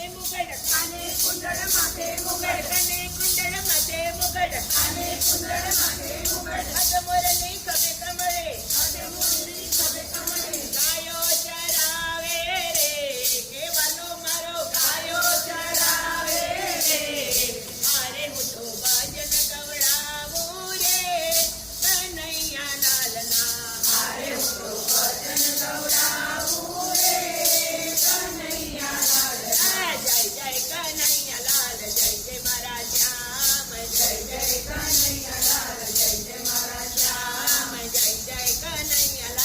મુગટ કાને કુંડળ માથે મુગટ કાને કુંડળ માથે મુગટ કાને કુંડળ માથે મુગટ અધમોરની ખભે કમળે અધમોરની ખભે કમળે ગાયો ચરાવે રે કેવાનો મારો ગાયો ચરાવે રે અરે હું તો ભજન ગવડાવું રે કનૈયા લાલના અરે હું તો ભજન ગવડાવું રે કનૈયા લાલના જય જય કનૈયા લાલ જય જય મારા શ્યામ જય જય કનૈયા લાલ જય જય મારા શ્યામ જય જય કનૈયા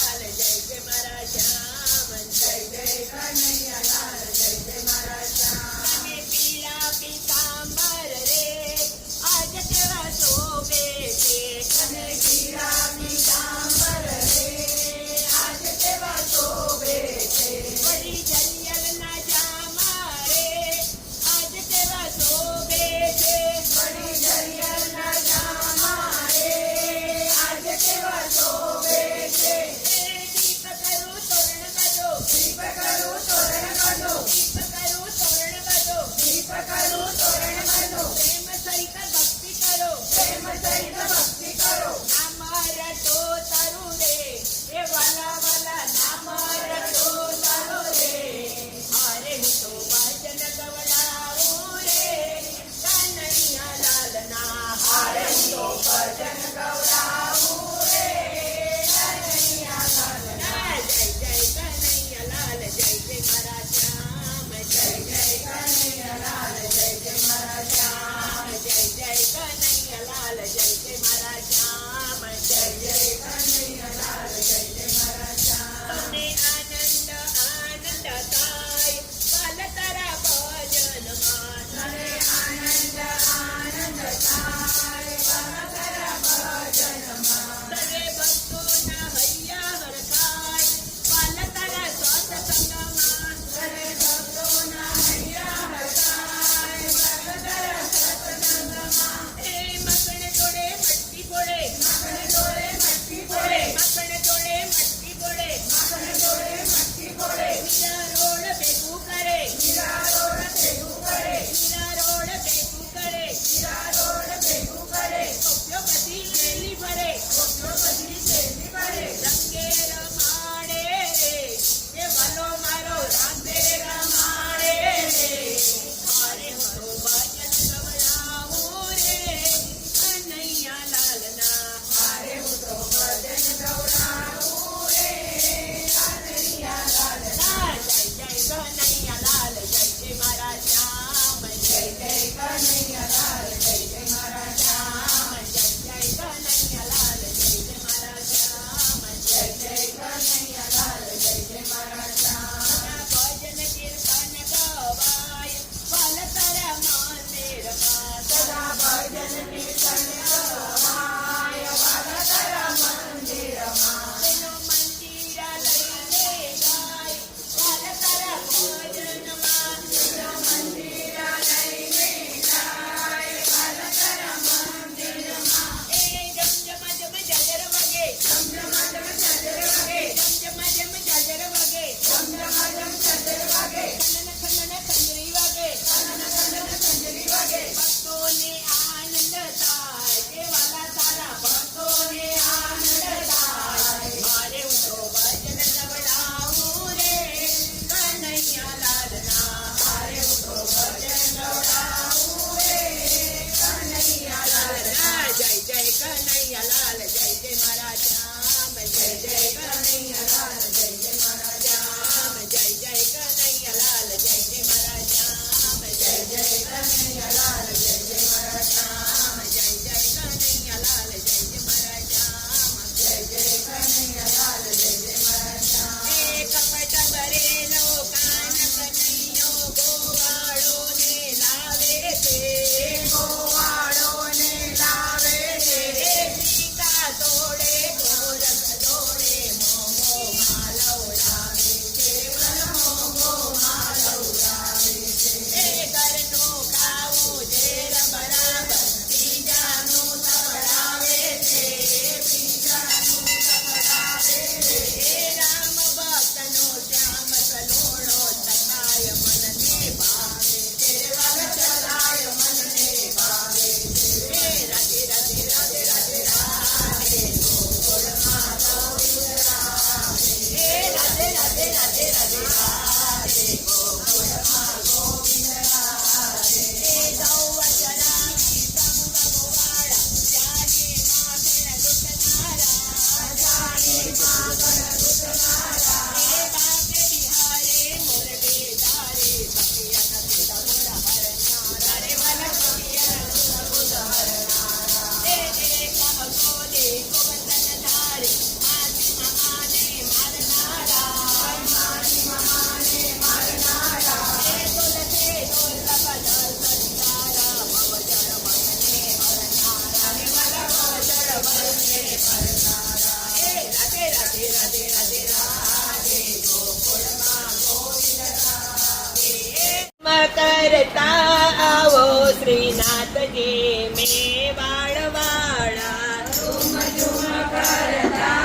કરતા આવો શ્રીનાથજી મેવાડવાળા ઝુમ ઝુમ કરતા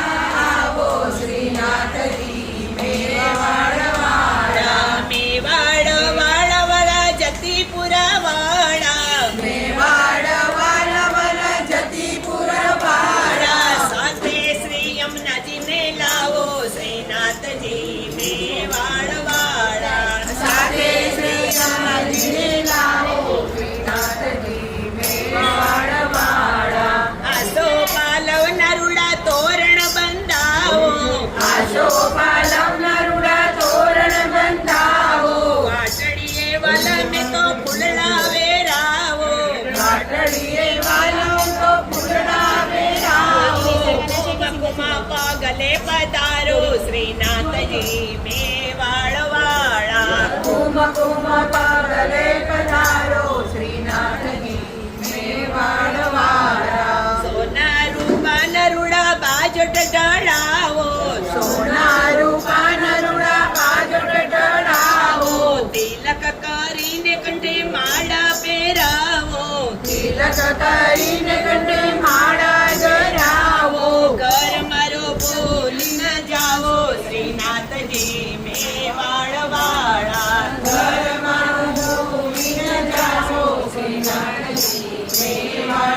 આવો શ્રીનાથજી મેવાડવાળા મેવાડવાળા જતીપુરા વાળા મેવાડવાળા જતીપુરા વાળા સાથે શ્રી યમુનાજીને લાવો શ્રીનાથજી મેવાડવાળા સાથે શ્રી યમુનાજીને લાવો શ્રીનાથજી મેવાડવાળા આસો પાલવ નરુડા તોરણ બંધાવો આસો પાલવ નરુડા તોરણ બંધાવો વાટડીએ વાલા મેં તો ફૂલડા વેરાવો વાટડીએ વાલા તો ફૂલડા વેરાવો કુમકુમા પાગલે પધારો શ્રીનાથજી મેવાડવાળા કુમકુમા પાગલે પધારો શ્રીનાથજી મેવાડવાળા સોના રૂપા નરુડા બાજોટ ઢળાવો સોના રૂપા નરુડા બાજોટ ઢળાવો તિલક કરીને કંઠે માળા પહેરાવો તિલક કરીને કંઠે માળા જરાવો ઘર મારો ભૂલી ન જાવો શ્રીનાથજી મેવાડવાળા ઘર મારો ભૂલી ન જાવો શ્રીનાથજી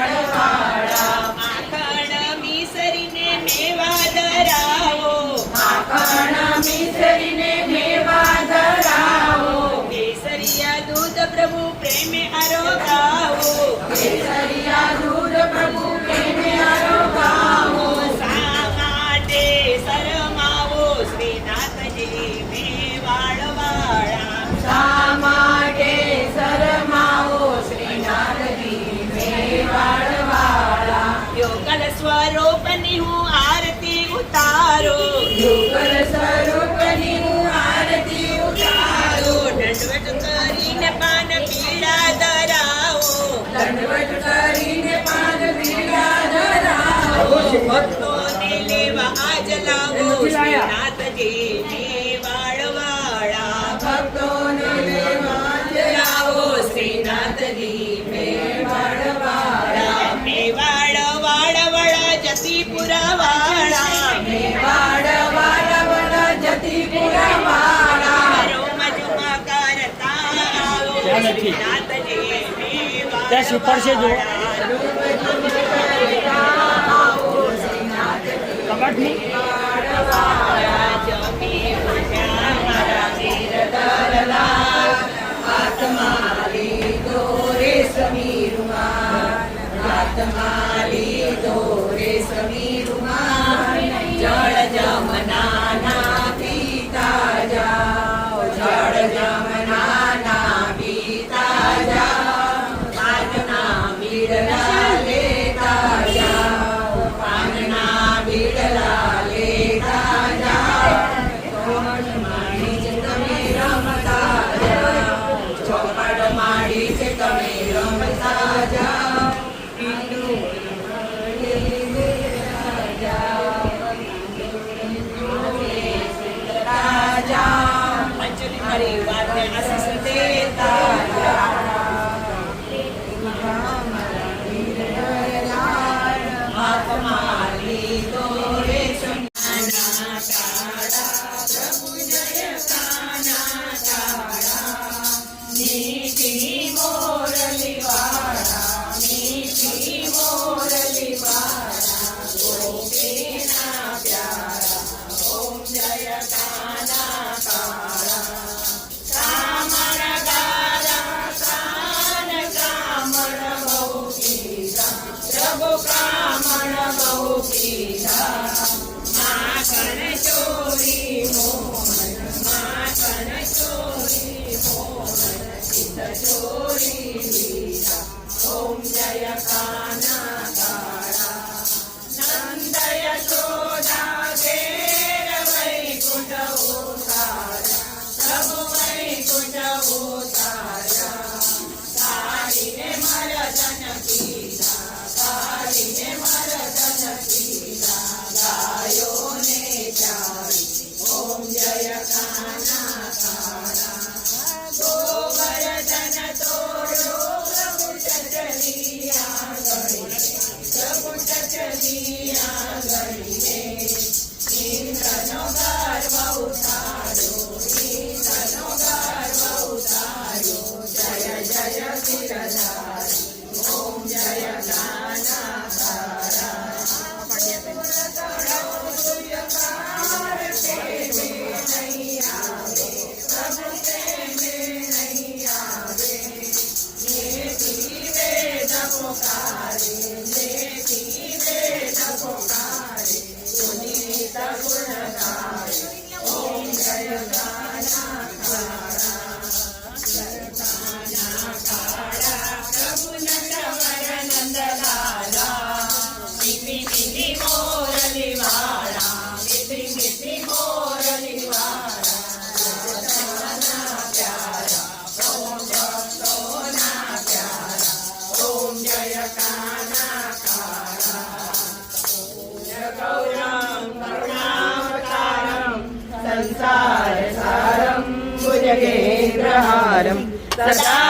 મેવાડવાળા માખણ મિસરીને મેવા ધરાવો માખણ મિસરીને મેવા ધરાવો કેસરિયા દૂધ પ્રભુ પ્રેમે આરોગાવો કેસરિયા દૂધ પ્રભુ પ્રેમે આરોગાવો શા માટે શરમાવો શ્રીનાથજી મેવાડવાળા શા માટે શરમાવો શ્રીનાથજી મેવાડવાળા યોગલ સ્વરૂપની હું આરતી ઉતારો યોગલ સ્વરૂપની હું આરતી ઉતારો દંડવત કરીને પાન પીડા ધરાવો દંડવત કરીને પાન પીડા ધરાવો ભક્તોને લેવા આજ લાવો શ્રીનાથજી મેવાડવાળા ભક્તોને લેવા આજ લાવો શ્રીનાથજી મેવાડવાળા મેવાડવાળા જતીપુરા વાળા મેવાડવાળા જતીપુરા વાળા રોમ ઝુમ કરતા આવો શ્રીનાથજી ત્યાં સુપર છે જો કબાટની મેવાડવાળા જમી પૂજા મારા વીર દરલા હાથમાં લીધો રેશમી રૂમાલ હાથમાં લીધો રેશમી રૂમાલ જળ જમનાના પીતા જાઓ જળ જમનાના પીતા જાઓ પાનના બીડલા લેતા જાઓ પાનના બીડલા લેતા જાઓ ચોપડ માડી જ તમે રમતા જાઓ ચોપડ માડી જ તમે રમતા જાઓ પંચમી પરિવારને આશીષ દેતા હાથમાં લીધો રેશમ કાના કાળા પ્રભુ જય કાના કાળા મીઠી મોરલી વાળા મીઠી મોરલી વાળા ગોપીના પ્યારા ઓમ જય કાના કાળા કામળ ગારા કાન કામળ બહુ પીધા પ્રભુ કામળ બહુ પીધા માખણ ચોરી મોહન માખણ ચોરી મોહન ચિત ચોરી લીધા ઓમ જય કાના કાળા નંદ યશોદા ઘેર વૈકુંઠ ઉતારા પ્રભુ વૈકુંઠ ઉતારા કાળીને મરદન પીધા કાળીને મરદન પીધા ગાયોને ચારી ઓમ જય કાના કાળા ગોવર્ધન चली आंगणी प्रभुट चली आंगणी में इंद्रनो गर्व उतारो इंद्रनो गर्व उतारो जय जय गिरधारी ओम जय गानाकारा नहीं आवे प्रभु में नहीं आवे वेद पुकारे वेद पुकारे पुनीत गुण गाए ओम जय गानाकारा प्रभु नटवर नंदलाला मिठी मिठी मोरली वाला मिठी मिठी मोरली वाला प्यारा ओम भक्तों ना प्यारा ओम जय कानाकारा गौरं करुणावतारं संसार सारं भुजगेन्द्रहारं सदा